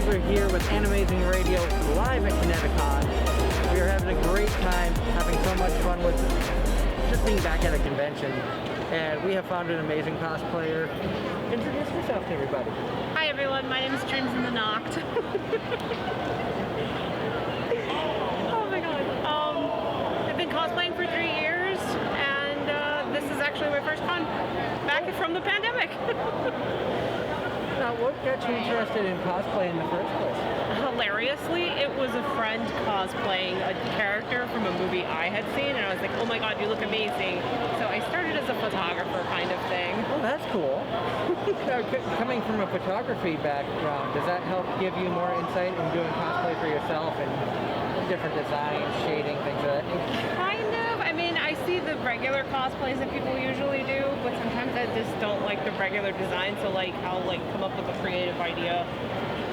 We're here with Anime-Zing Radio live at Connecticon. We are having a great time, having so much fun with just being back at a convention. And we have found an amazing cosplayer. Introduce yourself to everybody. Hi everyone, my name is Dreams in the Noct. Oh my god. I've been cosplaying for 3 years, and this is actually my first con back from the pandemic. Now, what got you interested in cosplay in the first place? Hilariously, it was a friend cosplaying a character from a movie I had seen, and I was like, oh my god, you look amazing. So I started as a photographer kind of thing. Oh, that's cool. Coming from a photography background, does that help give you more insight in doing cosplay for yourself and different designs, shading, things of that nature? Kind of. I mean, I see the regular cosplays that people usually do, but sometimes I just don't like the regular design, so like I'll like come up with a creative idea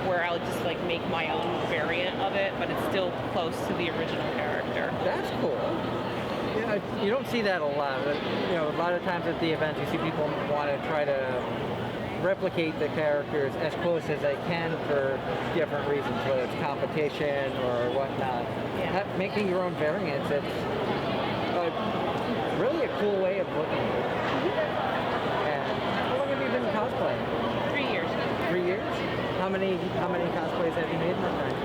where I'll just like make my own variant of it, but it's still close to the original character. That's cool. Yeah, you don't see that a lot. You know, a lot of times at the events you see people want to try to replicate the characters as close as they can for different reasons, whether it's competition or whatnot. Yeah. Making your own variants, it's really a cool way of looking at it. And how long have you been cosplaying? 3 years. 3 years? How many cosplays have you made in that time?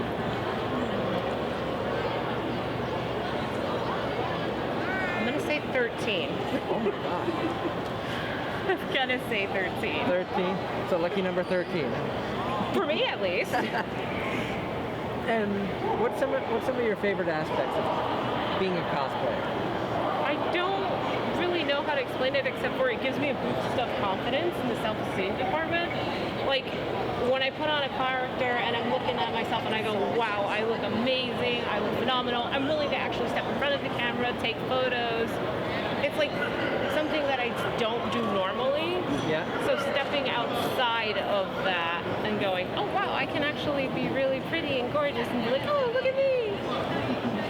I'm gonna say 13. Oh my god. I'm gonna say 13. 13? So lucky number 13. For me, at least. And what's some of your favorite aspects of being a cosplayer? I don't really know how to explain it except for it gives me a boost of confidence in the self-esteem department. Like, when I put on a character and I'm looking at myself and I go, wow, I look amazing, I look phenomenal, I'm willing to actually step in front of the camera, take photos. It's like something that I don't do normally. Yeah. So stepping outside of that and going, oh wow, I can actually be really pretty and gorgeous and be like, oh, look at me.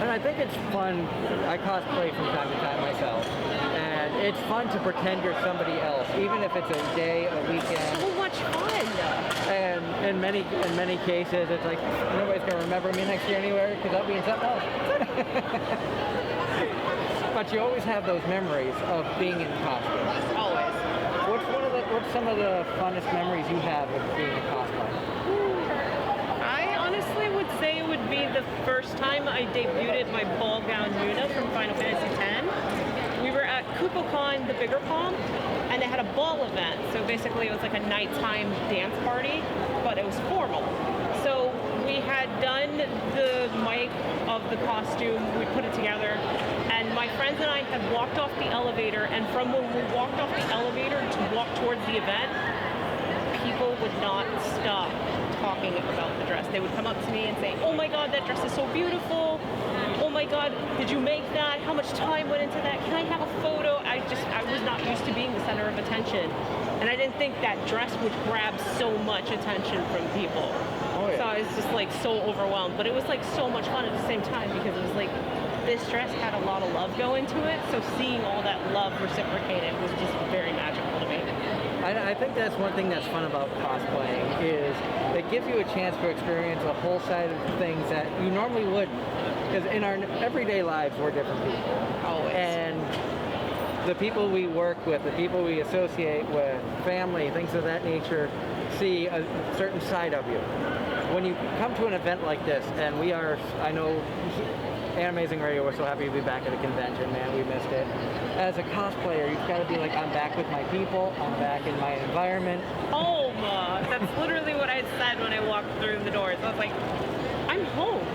And I think it's fun. I cosplay from time to time myself, and it's fun to pretend you're somebody else, even if it's a day, a weekend. So much fun. And in many cases, it's like nobody's gonna remember me next year anywhere because I'll be in something else. But you always have those memories of being in costume. Always. What's some of the funnest memories you have of being a cosplayer? I honestly would say it would be the first time I debuted my ball gown Yuna from Final Fantasy X. We were at Connecticon, the bigger con, and they had a ball event. So basically it was like a nighttime dance party, but it was formal. So we had done the mic of the costume, we put it together, and my friends and I had walked off the elevator, and from when we walked off the elevator to walk towards the event, people would not stop talking about the dress. They would come up to me and say, oh my god, that dress is so beautiful. Oh my god, did you make that? How much time went into that? Can I have a photo? I was not used to being the center of attention. And I didn't think that dress would grab so much attention from people. Oh, yeah. So I was just like so overwhelmed. But it was like so much fun at the same time because it was like, this dress had a lot of love go into it. So seeing all that love reciprocated was just very magical to me. I think that's one thing that's fun about cosplaying is it gives you a chance to experience a whole side of things that you normally wouldn't. Because in our everyday lives, we're different people. Always. And the people we work with, the people we associate with, family, things of that nature, see a certain side of you. When you come to an event like this, and we are, I know, Anime-Zing Radio, we're so happy to be back at a convention, man, we missed it. As a cosplayer, you've got to be like, I'm back with my people, I'm back in my environment. Home! That's literally what I said when I walked through the doors. I was like, I'm home.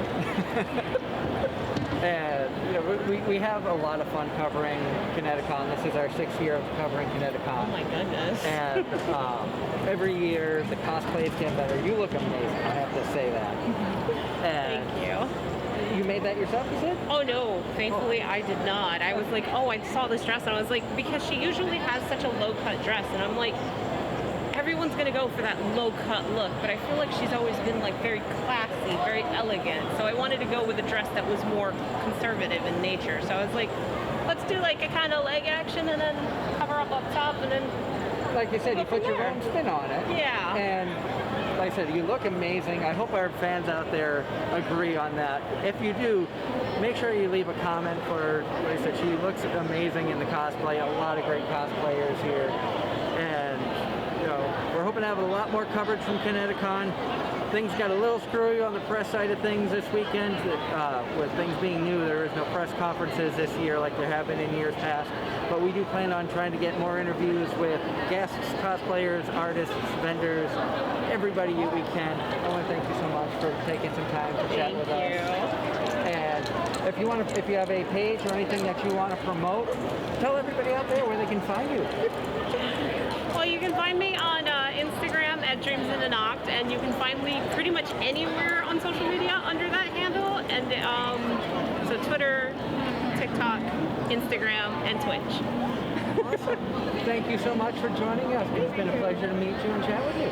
And you know, we have a lot of fun covering Connecticon. This is our 6th year of covering Connecticon. Oh my goodness. And every year the cosplays get better. You look amazing, I have to say that. And thank you. You made that yourself, you said? Oh no, thankfully I did not. I was like, oh, I saw this dress and I was like, because she usually has such a low cut dress, and I'm like, everyone's gonna go for that low cut look, but I feel like she's always been like very classy, very elegant. So I wanted to go with a dress that was more conservative in nature. So I was like, let's do like a kind of leg action and then cover up top and then Like you said, go you put from your there. own spin on it. Yeah. And like I said, you look amazing. I hope our fans out there agree on that. If you do, make sure you leave a comment for, like I said, she looks amazing in the cosplay. A lot of great cosplayers here. And, you know, we're hoping to have a lot more coverage from Connecticon. Things got a little screwy on the press side of things this weekend. With things being new, there is no press conferences this year like there have been in years past. But we do plan on trying to get more interviews with guests, cosplayers, artists, vendors, everybody we can. I want to thank you so much for taking some time to chat with us. And if you have a page or anything that you want to promote, tell everybody out there where they can find you. Well, you can find me on Instagram at Dreams in a Noct, and you can find me pretty much anywhere on social media under that handle. And so Twitter, TikTok, Instagram, and Twitch. Awesome. Thank you so much for joining us. It's been a pleasure to meet you and chat with you.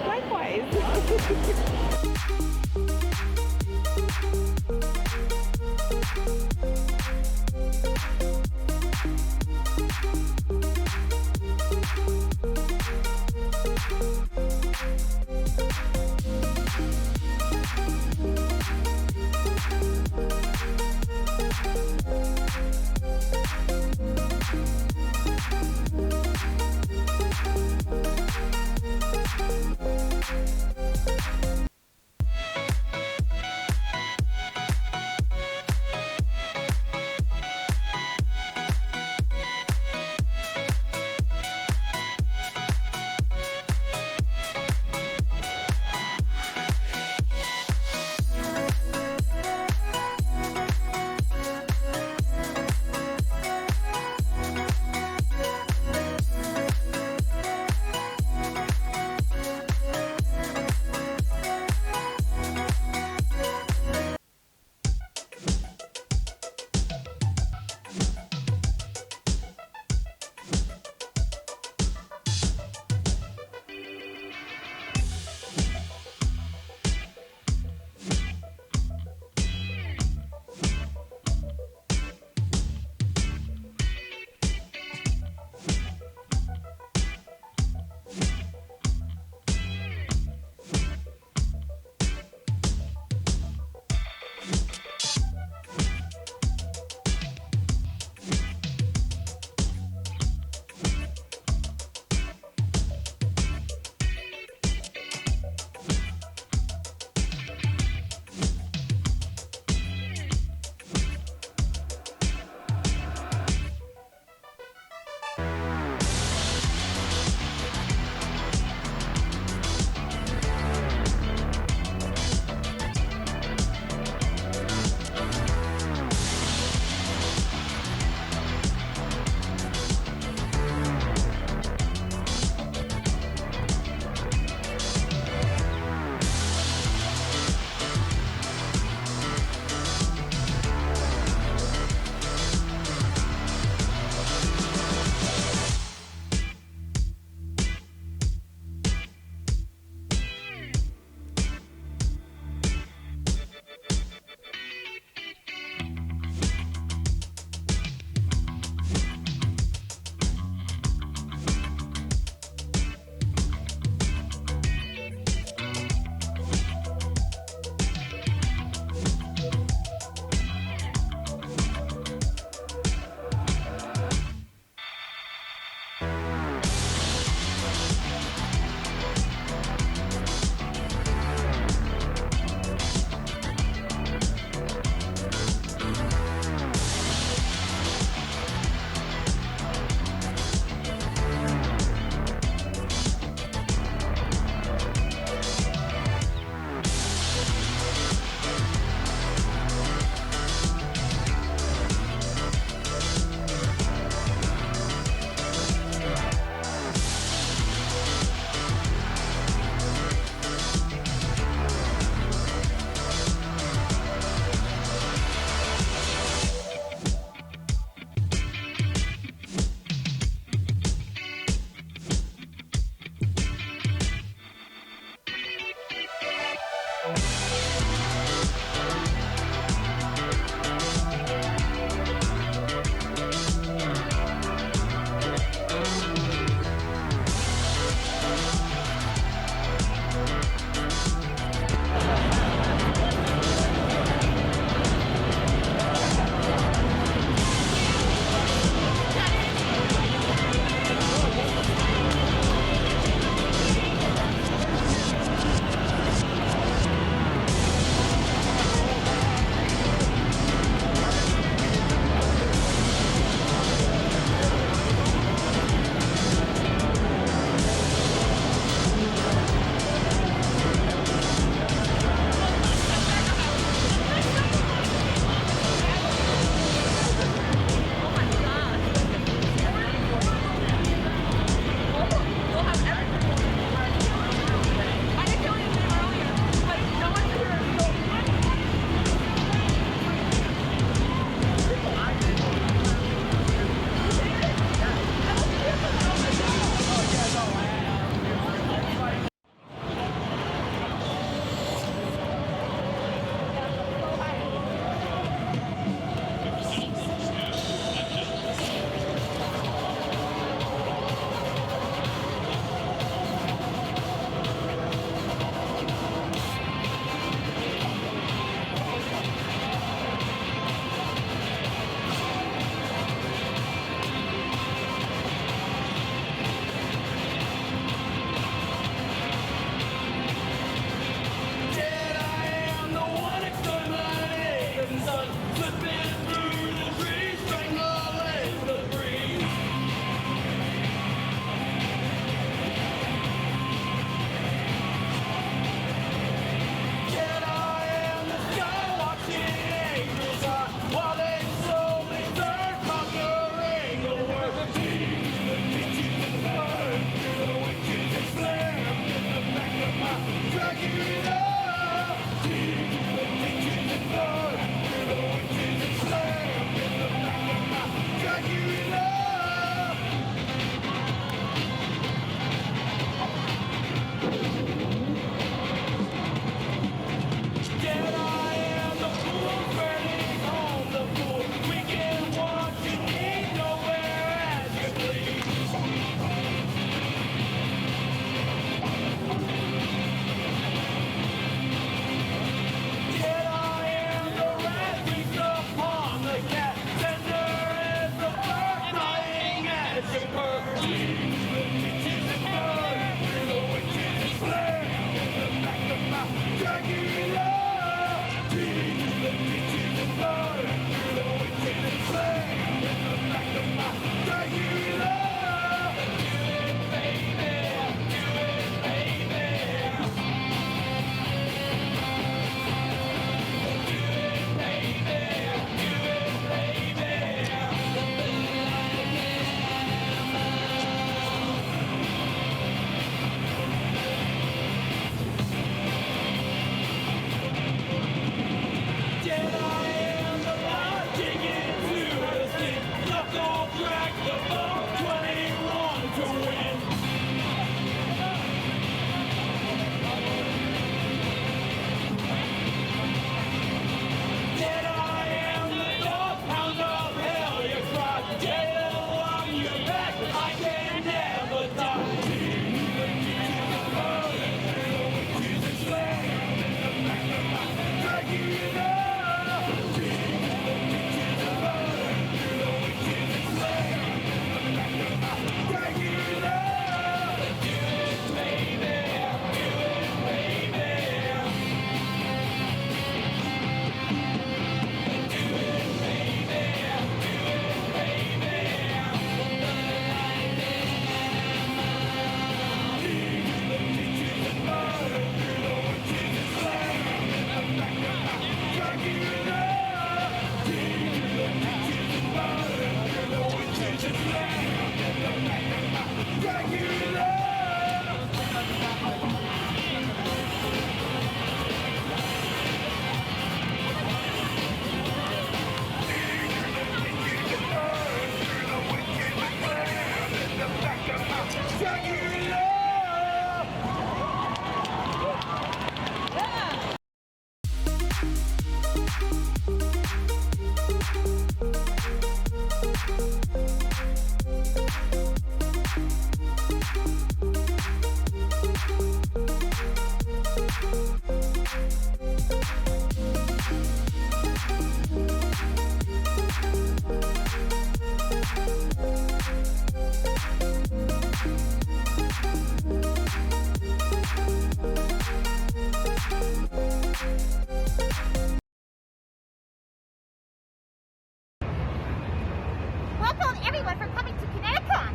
Welcome everyone for coming to Connecticon.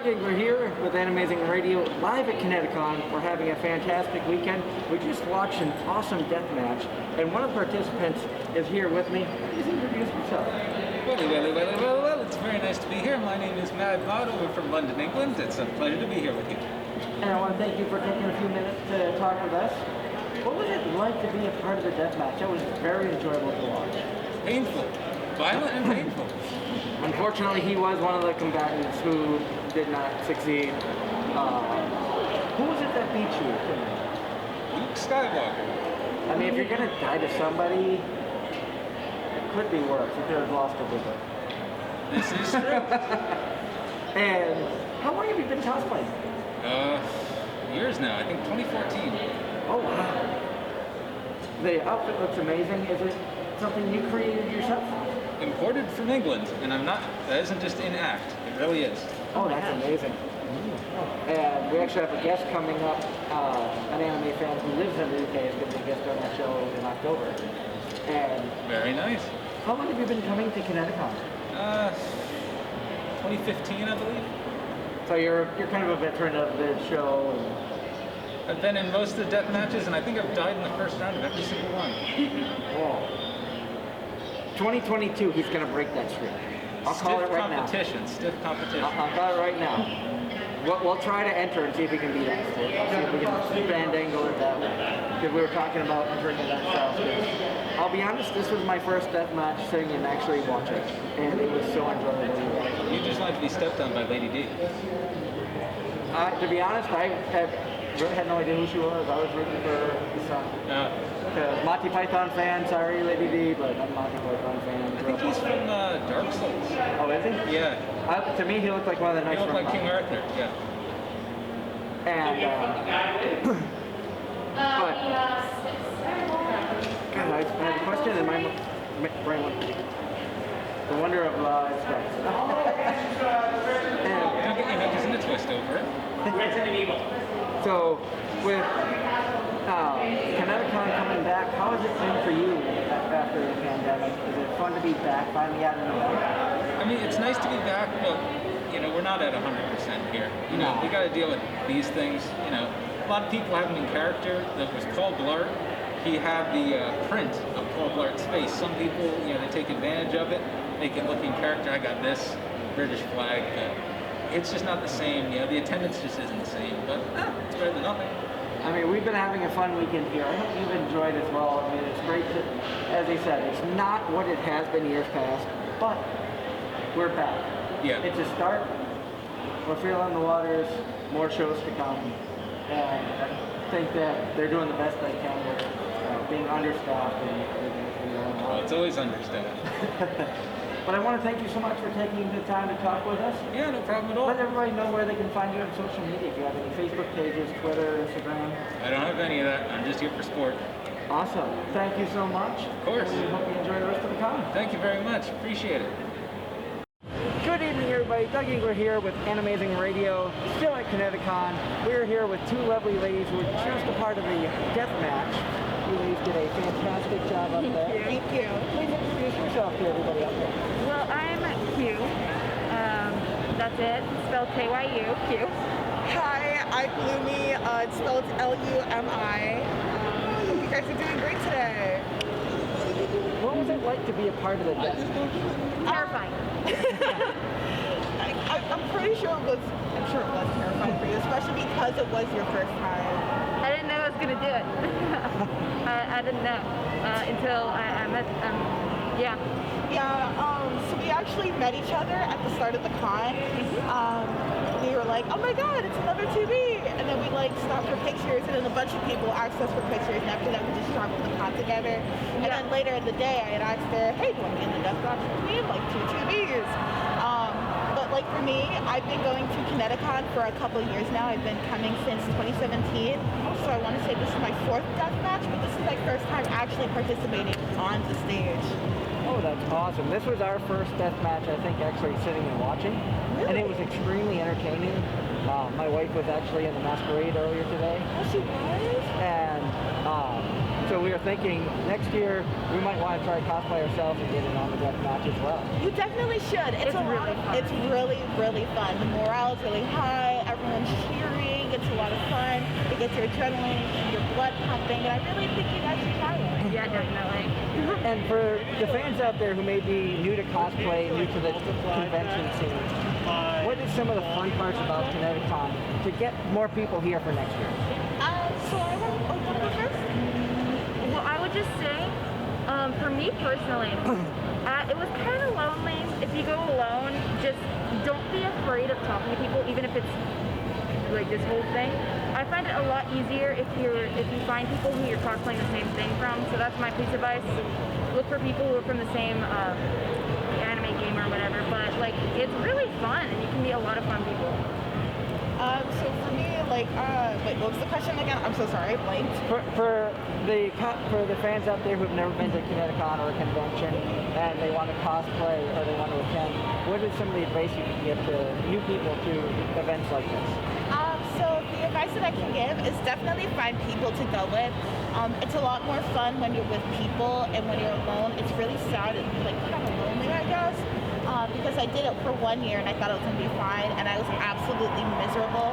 We're here with Anime-Zing Radio live at Connecticon. We're having a fantastic weekend. We just watched an awesome death match, and one of the participants is here with me. Please introduce yourself. Well, it's very nice to be here. My name is Mad Bottle. We're from London, England. It's a pleasure to be here with you. And I want to thank you for taking a few minutes to talk with us. What was it like to be a part of the death match? That was very enjoyable to watch. Painful. Violent and painful. Unfortunately, he was one of the combatants who did not succeed. Who was it that beat you? Luke Skywalker. I mean, if you're going to die to somebody, it could be worse. You could have lost a bit. This is true. And how long have you been cosplaying? Years now. I think 2014. Oh, wow. The outfit looks amazing. Is it something you created yourself? Imported from England, and that isn't just in act. It really is. Oh, that's amazing. And we actually have a guest coming up, an anime fan who lives in the UK is going to be a guest on that show in October. And Very nice. how long have you been coming to Connecticon? 2015, I believe. So you're kind of a veteran of the show. I've been in most of the death matches, and I think I've died in the first round of every single one. Whoa. 2022, he's going to break that streak. I'll call it right now. Stiff competition. I'll call it right now. We'll try to enter and see if we can beat us. We'll see if we can band angle it that way. Because we were talking about entering event styles. I'll be honest, this was my first death match sitting and actually watching. And it was so enjoyable. You just wanted to be stepped on by Lady D. To be honest, I really had no idea who she was. I was rooting for the son. Monty Python fan, sorry Lady D, but I'm a Monty Python fan. I think he's from Dark Souls. Oh, is he? Yeah. To me, he looked like one of the He knights looked from like King Arthur, yeah. And, but, I had a question and my brain went. The wonder of live stuff. Don't get your knickers in a twist over it. So, with Connecticon coming back, how has it been for you after the pandemic? Is it fun to be back finally at an event? I mean, it's nice to be back, but we're not at 100% here. We got to deal with these things. A lot of people have him in character. That was Paul Blart. He had the print of Paul Blart's face. Some people, they take advantage of it, make it look in character. I got this British flag, but it's just not the same. The attendance just isn't the same. But it's better than nothing. I mean, we've been having a fun weekend here. I hope you've enjoyed as well. I mean, it's great to, as he said, it's not what it has been years past, but we're back. Yeah. It's a start. We're feeling the waters, more shows to come, and I think that they're doing the best they can with being understaffed and everything going on. Well, it's always understaffed. But I want to thank you so much for taking the time to talk with us. Yeah, no problem at all. Let everybody know where they can find you on social media. If you have any Facebook pages, Twitter, Instagram. I don't have any of that. I'm just here for sport. Awesome. Thank you so much. Of course. We hope you enjoy the rest of the con. Thank you very much. Appreciate it. Good evening, everybody. Doug Engler here with Anime-Zing Radio, still at Connecticon. We're here with two lovely ladies who were just a part of the death match. You ladies did a fantastic job up there. Thank you. Please introduce yourself to everybody out there. Well, I'm Q. That's it. Spelled K-Y-U. Q. Hi, I'm Lumi. It's spelled L-U-M-I. Hope you guys are doing great today. What was it like to be a part of the death match? Terrifying. I'm pretty sure it was. I'm sure it was terrifying for you, especially because it was your first time. I didn't know I was going to do it. I didn't know until I met, yeah. Yeah, so we actually met each other at the start of the con. We were like, oh my god, it's another TV! And then we stopped for pictures, and then a bunch of people asked us for pictures, and after that we just traveled the con together. And then later in the day I had asked her, hey, do you want to be in the death match with me? Like 2 TVs. But for me, I've been going to Connecticon for a couple years now. I've been coming since 2017. So I want to say this is my 4th death match, but this is my first time actually participating on the stage. Oh, that's awesome. This was our first death match, I think, actually sitting and watching. Really? And it was extremely entertaining. My wife was actually in the masquerade earlier today. Oh, she was? And so we were thinking next year we might want to try cosplay ourselves and get in on the death match as well. You definitely should. It's really fun. It's really, really fun. The morale is really high. Everyone's cheering. It's a lot of fun. It gets your adrenaline and your blood pumping. And I really think you guys should try it. Yeah, definitely. And for the fans out there who may be new to cosplay, new to the convention scene, what is some of the fun parts about Connecticon to get more people here for next year? So I want to go first. Well, I would just say, for me personally, it was kind of lonely. If you go alone, just don't be afraid of talking to people, even if it's like this whole thing. I find it a lot easier if you find people who you're cosplaying the same thing from. So that's my piece of advice. Look for people who are from the same anime game or whatever. But it's really fun, and you can meet a lot of fun people. So for me, wait, what was the question again? I'm so sorry, I blanked. For the fans out there who've never been to Connecticon or a convention and they want to cosplay or they want to attend, what is some of the advice you can give to new people to events like this? So the advice that I can give is definitely find people to go with. It's a lot more fun when you're with people, and when you're alone, it's really sad and kind of lonely, I guess. Because I did it for 1 year and I thought it was going to be fine, and I was absolutely miserable.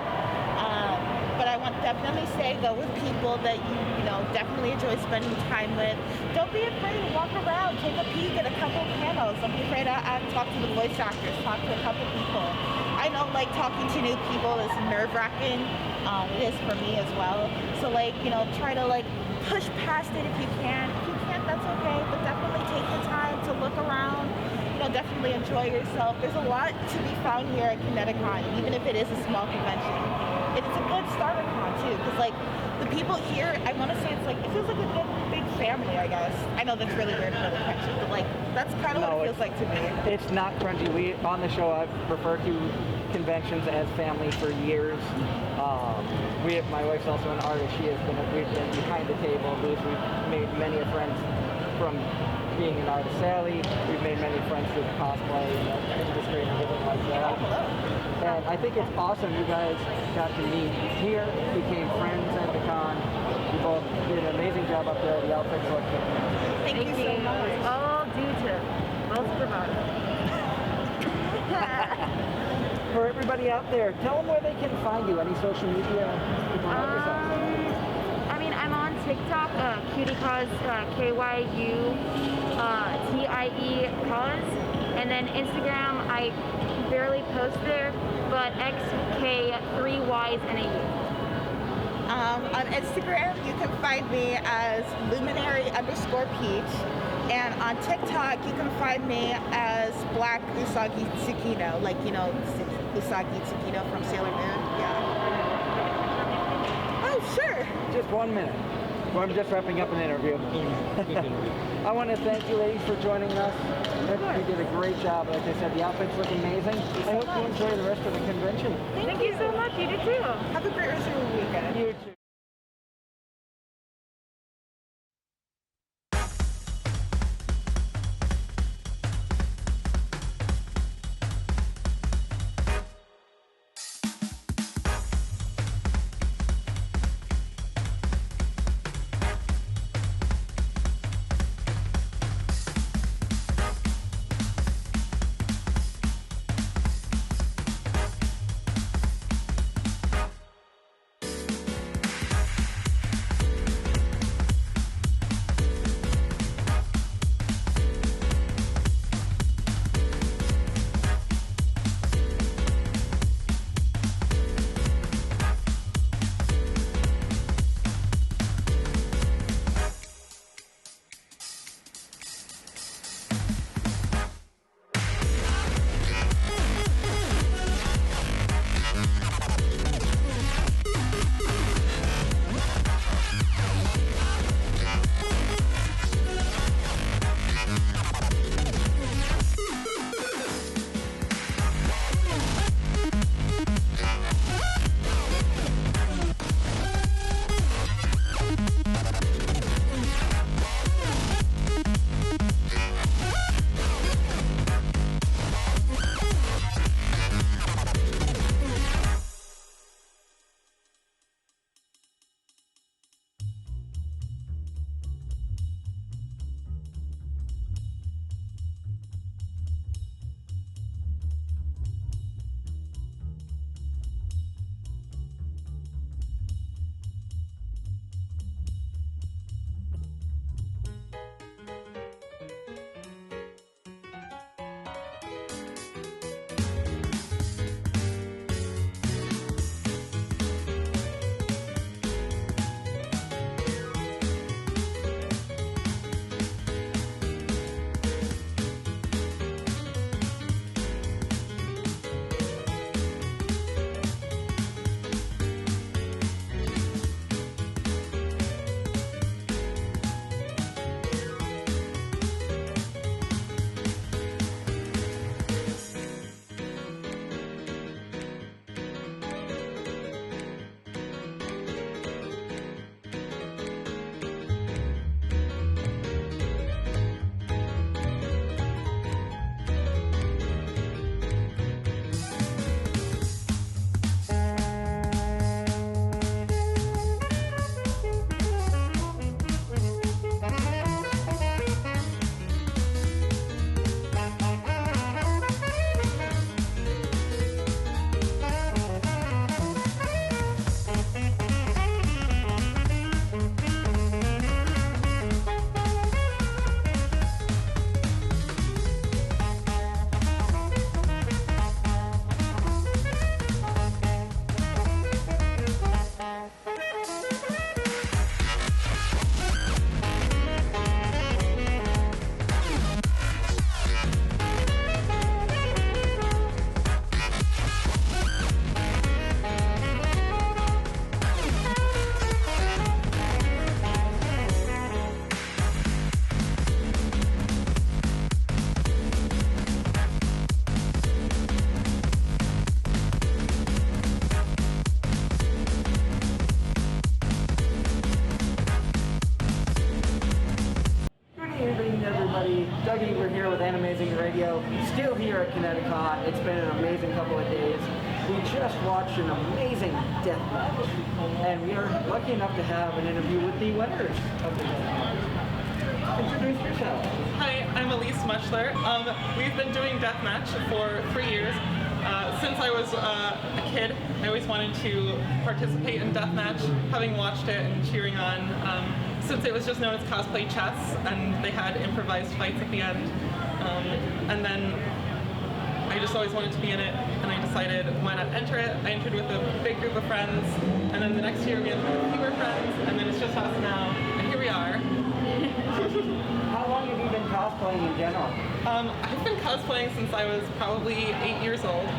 But I want definitely say go with people that you definitely enjoy spending time with. Don't be afraid to walk around, take a peek at a couple panels. Don't be afraid to talk to the voice actors, talk to a couple people. I know talking to new people is nerve-wracking. It is for me as well. So try to push past it if you can. If you can't, that's okay. But definitely take the time to look around. Definitely enjoy yourself. There's a lot to be found here at Connecticon, even if it is a small convention. It's a good starter con too, because the people here, I want to say it feels like a good big family, I guess. I know that's really weird for the convention, but that's kind of what it feels like to me. It's not crunchy. On the show, I prefer to conventions as family for years. My wife's also an artist. We've been behind the table booths. We've made many friends from being an artist. Sally, we've made many friends through the cosplay industry and everything like that. And I think it's awesome you guys got to meet here, became friends at the con. You both did an amazing job up there. The outfits look good. Thank you so much. It's all due to both providers. For everybody out there, tell them where they can find you. Any social media? I mean, I'm on TikTok, cutie-cause, KYUTIE cause, and then Instagram, I barely post there, but XK3Ys and a U. On Instagram, you can find me as luminary_peach. And on TikTok, you can find me as Black Usagi Tsukino, like, you know, Usagi Tsukino from Sailor Moon. Yeah. Oh, sure. Just 1 minute. Well, I'm just wrapping up an interview. I want to thank you ladies for joining us. You did a great job. Like I said, the outfits look amazing. I hope you enjoy the rest of the convention. Thank you so much. You did too. Have a great rest of your weekend. You too. everybody. Dougie, we're here with Anime-Zing Radio, still here at Connecticon. It's been an amazing couple of days. We just watched an amazing death match, and we are lucky enough to have an interview with the winners of the death match. Introduce yourself. Hi, I'm Elise Mushler. We've been doing deathmatch for 3 years. Since I was a kid, I always wanted to participate in deathmatch, having watched it and cheering on. Since it was just known as cosplay chess, and they had improvised fights at the end. And then I just always wanted to be in it, and I decided why not enter it. I entered with a big group of friends, and then the next year we had fewer friends, and then it's just us now, and here we are. How long have you been cosplaying in general? I've been cosplaying since I was probably 8 years old.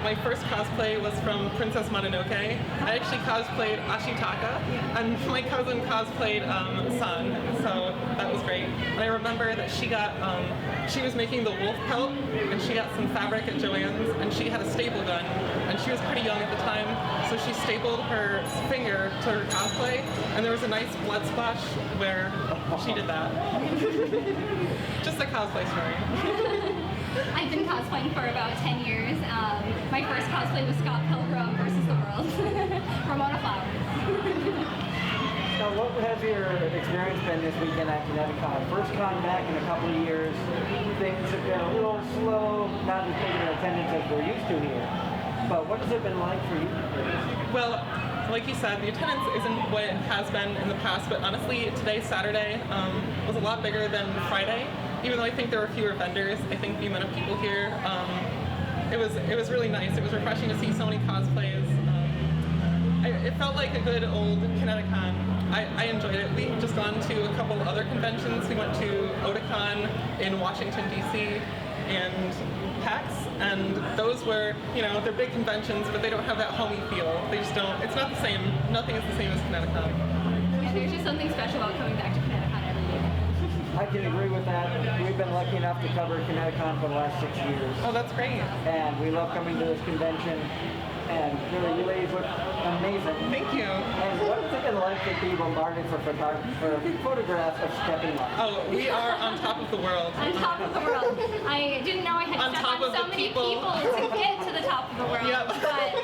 My first cosplay was from Princess Mononoke. I actually cosplayed Ashitaka, and my cousin cosplayed Sun, so that was great. And I remember that she was making the wolf pelt, and she got some fabric at Joann's, and she had a staple gun, and she was pretty young at the time, so she stapled her finger to her cosplay, and there was a nice blood splash where she did that. Just a cosplay story. I've been cosplaying for about 10 years. My first cosplay was Scott Pilgrim versus the World. Ramona Flowers. Now, what has your experience been this weekend at Connecticon? First con back in a couple of years. Things have been a little slow, not as big an attendance as we're used to here. But what has it been like for you? Well, like you said, the attendance isn't what it has been in the past, but honestly, today, Saturday, was a lot bigger than Friday. Even though I think there were fewer vendors, I think the amount of people here, it was really nice. It was refreshing to see so many cosplays. It felt like a good old Connecticon. I enjoyed it. We've just gone to a couple other conventions. We went to Otakon in Washington, D.C. and PAX, and those were, they're big conventions, but they don't have that homey feel. They just don't, it's not the same. Nothing is the same as Connecticon. Yeah, there's just something special about coming back to Connecticut every year. I can agree with that. We've been lucky enough to cover Connecticon for the last 6 years. Oh, that's great. And we love coming to this convention. And really, you ladies look amazing. Thank you. And what has it been like to be bombarded for photographs of stepping up? Oh, we are on top of the world. On top of the world. I didn't know I had On to top step on of so the many people. people to get to the top of the world. Yep. But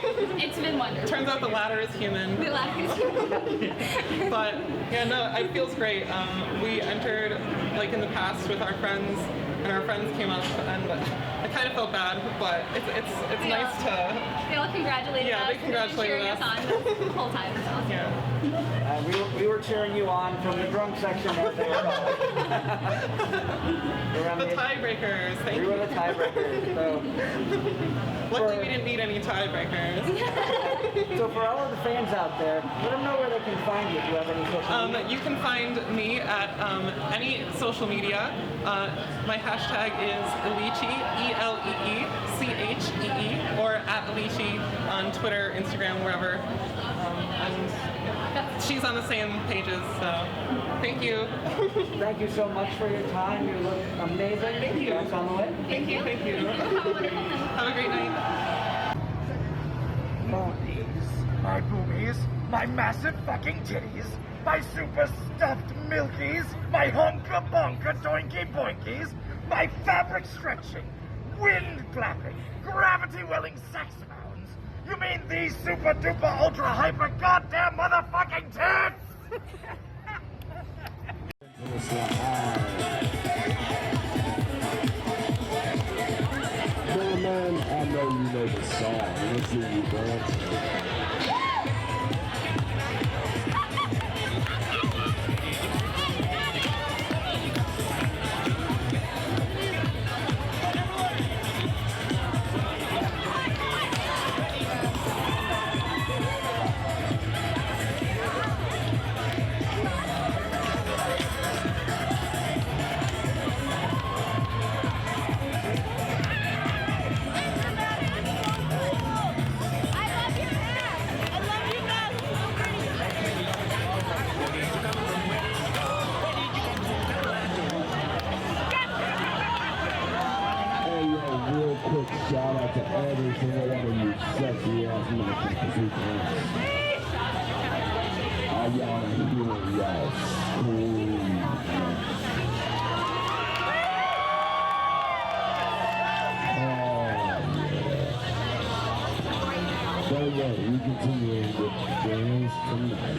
it's been wonderful. Turns out the ladder is human. The ladder is But yeah, no, it feels great. We entered like in the past with our friends, and our friends came up, and I kind of felt bad, but it's nice to. They all congratulated us. They congratulated cheering us. on the whole time. It was awesome. Yeah. We were cheering you on from the drunk section as they were going. The tiebreakers. Thank We you. were the tiebreakers. So, Luckily, we didn't need any tiebreakers. so for all of the fans out there, let them know where they can find you. Do you have any social media? You can find me at any social media. My hashtag is Elichi, ELEECHEE, or at Elichi on Twitter, Instagram, wherever. And she's on the same pages, so thank you. Thank you so much for your time. You look amazing. Thank you. That's on the way. Thank you. Thank you. Have a wonderful night. Have a great night. My boobies, my massive fucking titties, my super stuffed milkies, my hunka bunka doinky boinkies, my fabric stretching, wind flapping, gravity welling sex mounds. You mean these super duper ultra hyper goddamn motherfucking tits? Man, I know you know the song. Let's see you dance. Quick shout out to every single one of you sexy ass motherfuckers. I wanna hear y'all scream. continuing with Dance Tonight.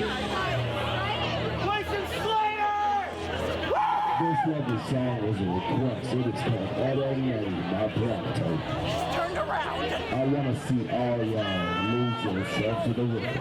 This lovely song was a request. It is called Automatic by Pronto. Turned around. I want to see all y'all lose yourself to the rhythm.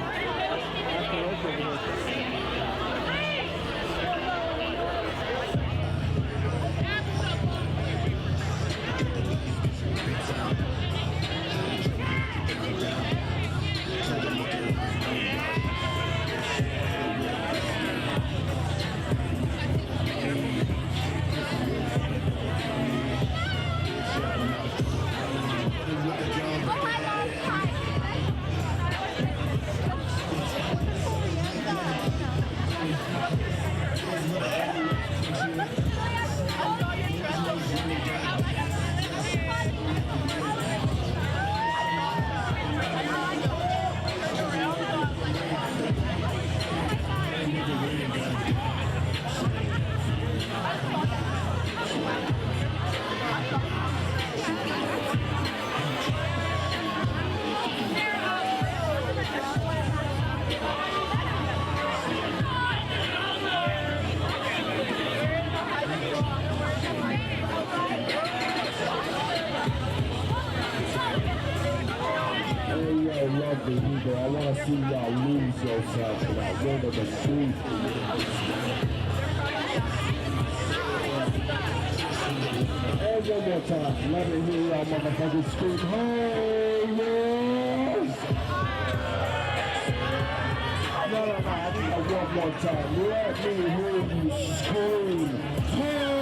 Lovely people, I want to see y'all lose yourself in that wind of the street. And one more time, let me hear y'all motherfuckers scream, hey, yes! No, I need that one more time. Let me hear you scream, hey!